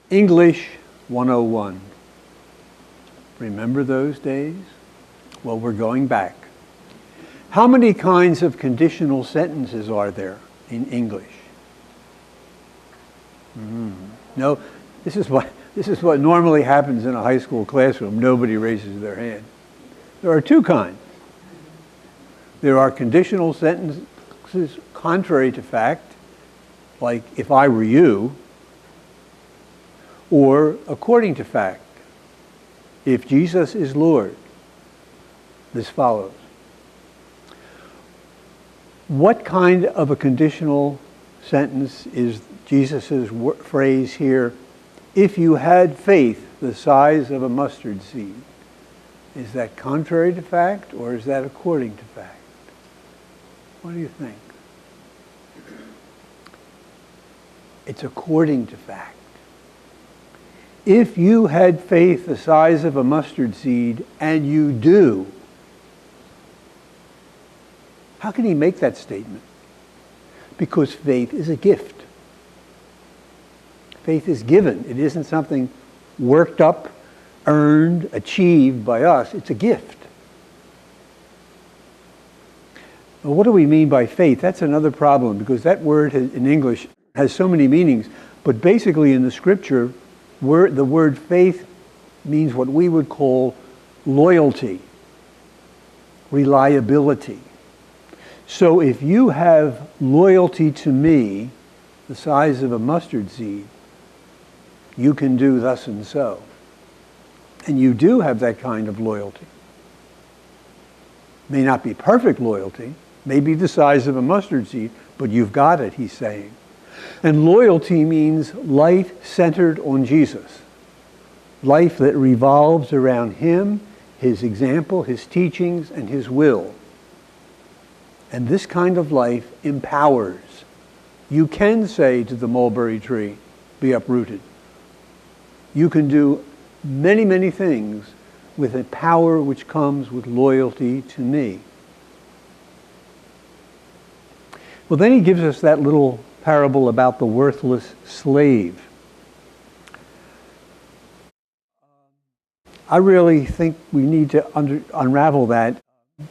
English 101. Remember those days? Well, we're going back. How many kinds of conditional sentences are there in English? No, this is what normally happens in a high school classroom. Nobody raises their hand. There are two kinds. There are conditional sentences contrary to fact, like if I were you, or according to fact. If Jesus is Lord, this follows. What kind of a conditional sentence is Jesus' phrase here? If you had faith the size of a mustard seed. Is that contrary to fact, or is that according to fact? What do you think? It's according to fact. If you had faith the size of a mustard seed, and you do, how can he make that statement? Because faith is a gift. Faith is given. It isn't something worked up, earned, achieved by us. It's a gift. Well, what do we mean by faith? That's another problem, because that word in English has so many meanings. But basically in the scripture, the word faith means what we would call loyalty, reliability. So if you have loyalty to me, the size of a mustard seed, you can do thus and so. And you do have that kind of loyalty. May not be perfect loyalty, may be the size of a mustard seed, but you've got it, he's saying. And loyalty means life centered on Jesus. Life that revolves around him, his example, his teachings, and his will. And this kind of life empowers. You can say to the mulberry tree, be uprooted. You can do many, many things with a power which comes with loyalty to me. Well, then he gives us that little parable about the worthless slave. I really think we need to unravel that.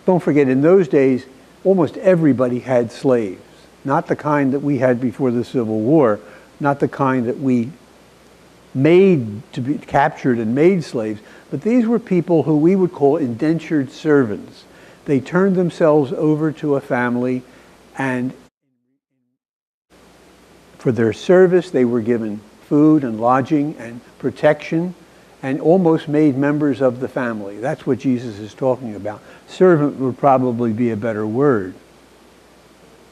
Don't forget, in those days, almost everybody had slaves. Not the kind that we had before the Civil War, not the kind that we made to be captured and made slaves, but these were people who we would call indentured servants. They turned themselves over to a family, and for their service they were given food and lodging and protection, and almost made members of the family. That's what Jesus is talking about. Servant would probably be a better word.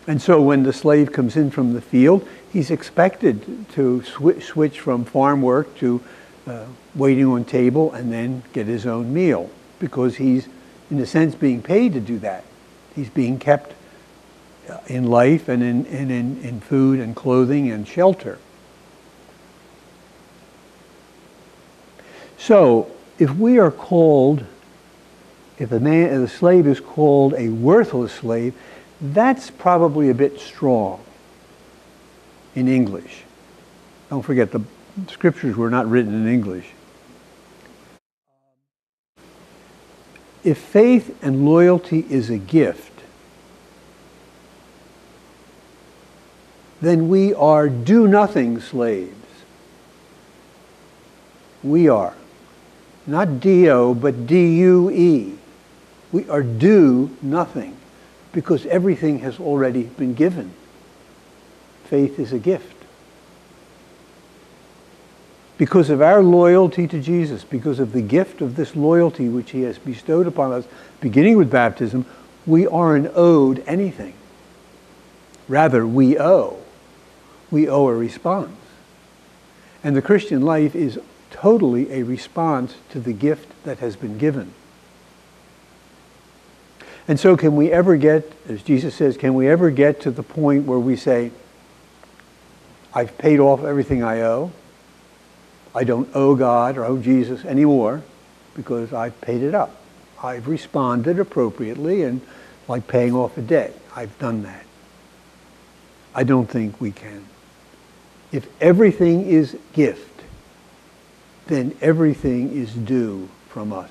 And so when the slave comes in from the field, he's expected to switch from farm work to waiting on table and then get his own meal, because he's, in a sense, being paid to do that. He's being kept in life and in food and clothing and shelter. So, if we are called, if the slave is called a worthless slave, that's probably a bit strong in English. Don't forget, the scriptures were not written in English. If faith and loyalty is a gift, then we are do-nothing slaves. We are. Not D-O, but D-U-E. We are do-nothing, because everything has already been given. Faith is a gift. Because of our loyalty to Jesus, because of the gift of this loyalty which he has bestowed upon us, beginning with baptism, we aren't owed anything. Rather, we owe. We owe a response. And the Christian life is totally a response to the gift that has been given. And so can we ever get, as Jesus says, can we ever get to the point where we say, I've paid off everything I owe. I don't owe God or owe Jesus anymore because I've paid it up. I've responded appropriately, and like paying off a debt, I've done that. I don't think we can. If everything is gift, then everything is due from us.